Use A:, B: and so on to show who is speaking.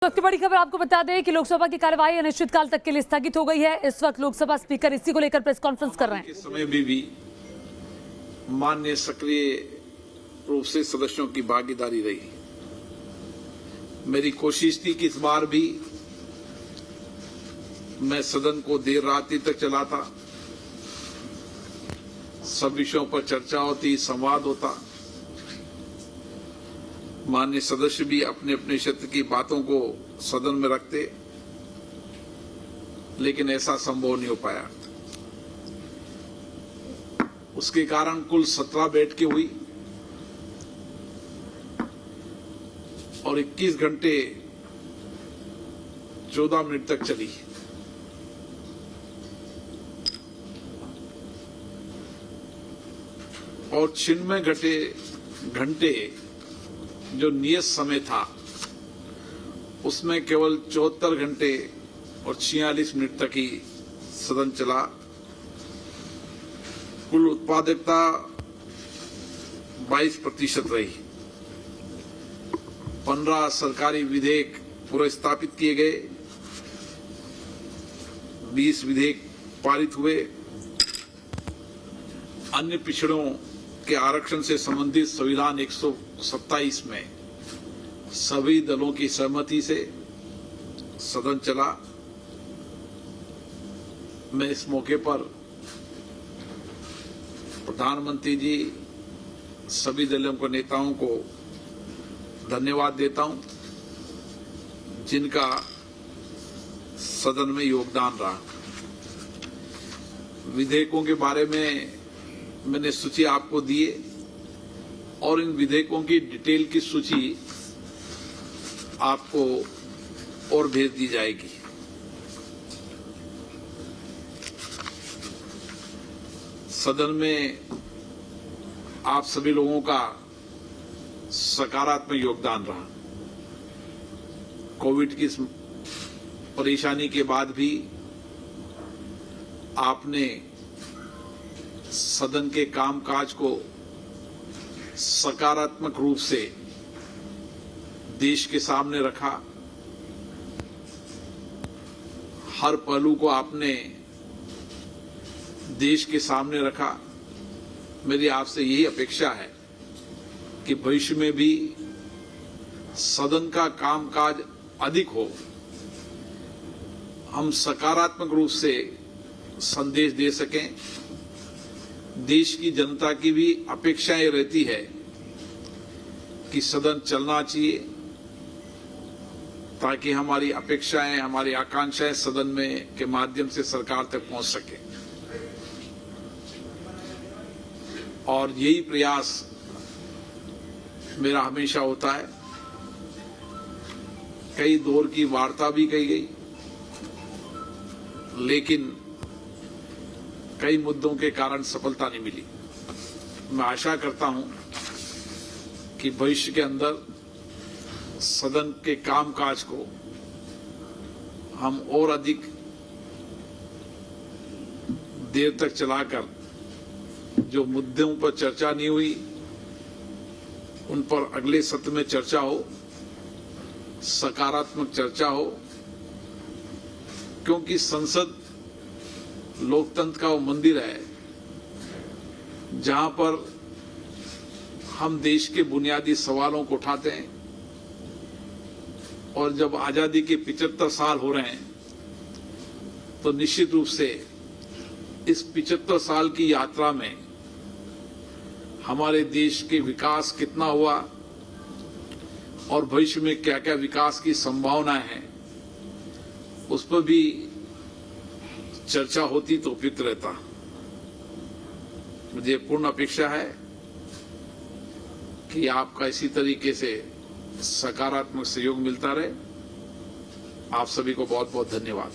A: सबसे बड़ी खबर आपको बता दें कि लोकसभा की कार्यवाही अनिश्चितकाल तक के लिए स्थगित हो गई है। इस वक्त लोकसभा स्पीकर इसी को लेकर प्रेस कॉन्फ्रेंस कर रहे हैं।
B: इस समय भी माननीय सक्रिय रूप से सदस्यों की भागीदारी रही। मेरी कोशिश थी कि इस बार भी मैं सदन को देर रात्रि तक चलाता, सब विषयों पर चर्चा होती, संवाद होता, माननीय सदस्य भी अपने अपने क्षेत्र की बातों को सदन में रखते, लेकिन ऐसा संभव नहीं हो पाया। उसके कारण कुल 17 बैठकें हुई और 21 घंटे 14 मिनट तक चली। और 96 घंटे जो नियत समय था उसमें केवल 74 घंटे और 46 मिनट तक ही सदन चला। कुल उत्पादकता 22% रही। 15 सरकारी विधेयक पुरस्तापित किए गए, 20 विधेयक पारित हुए। अन्य पिछड़ों के आरक्षण से संबंधित संविधान 127 में सभी दलों की सहमति से सदन चला। मैं इस मौके पर प्रधानमंत्री जी, सभी दलों के नेताओं को धन्यवाद देता हूं, जिनका सदन में योगदान रहा। विधेयकों के बारे में मैंने सूची आपको दी है और इन विधेयकों की डिटेल की सूची आपको और भेज दी जाएगी। सदन में आप सभी लोगों का सकारात्मक योगदान रहा। कोविड की परेशानी के बाद भी आपने सदन के कामकाज को सकारात्मक रूप से देश के सामने रखा। हर पहलू को आपने देश के सामने रखा। मेरी आपसे यही अपेक्षा है कि भविष्य में भी सदन का कामकाज अधिक हो, हम सकारात्मक रूप से संदेश दे सकें। देश की जनता की भी अपेक्षाएं रहती है कि सदन चलना चाहिए, ताकि हमारी अपेक्षाएं, हमारी आकांक्षाएं सदन में के माध्यम से सरकार तक पहुंच सके। और यही प्रयास मेरा हमेशा होता है। कई दौर की वार्ता भी कही गई, लेकिन कई मुद्दों के कारण सफलता नहीं मिली। मैं आशा करता हूं कि भविष्य के अंदर सदन के कामकाज को हम और अधिक देर तक चलाकर जो मुद्दों पर चर्चा नहीं हुई उन पर अगले सत्र में चर्चा हो, सकारात्मक चर्चा हो, क्योंकि संसद लोकतंत्र का वो मंदिर है जहां पर हम देश के बुनियादी सवालों को उठाते हैं। और जब आजादी के 75 साल हो रहे हैं तो निश्चित रूप से इस 75 साल की यात्रा में हमारे देश के विकास कितना हुआ और भविष्य में क्या क्या विकास की संभावनाएं हैं, उस पर भी चर्चा होती तो उपयुक्त रहता। मुझे पूर्ण अपेक्षा है कि आपका इसी तरीके से सकारात्मक सहयोग मिलता रहे। आप सभी को बहुत बहुत धन्यवाद।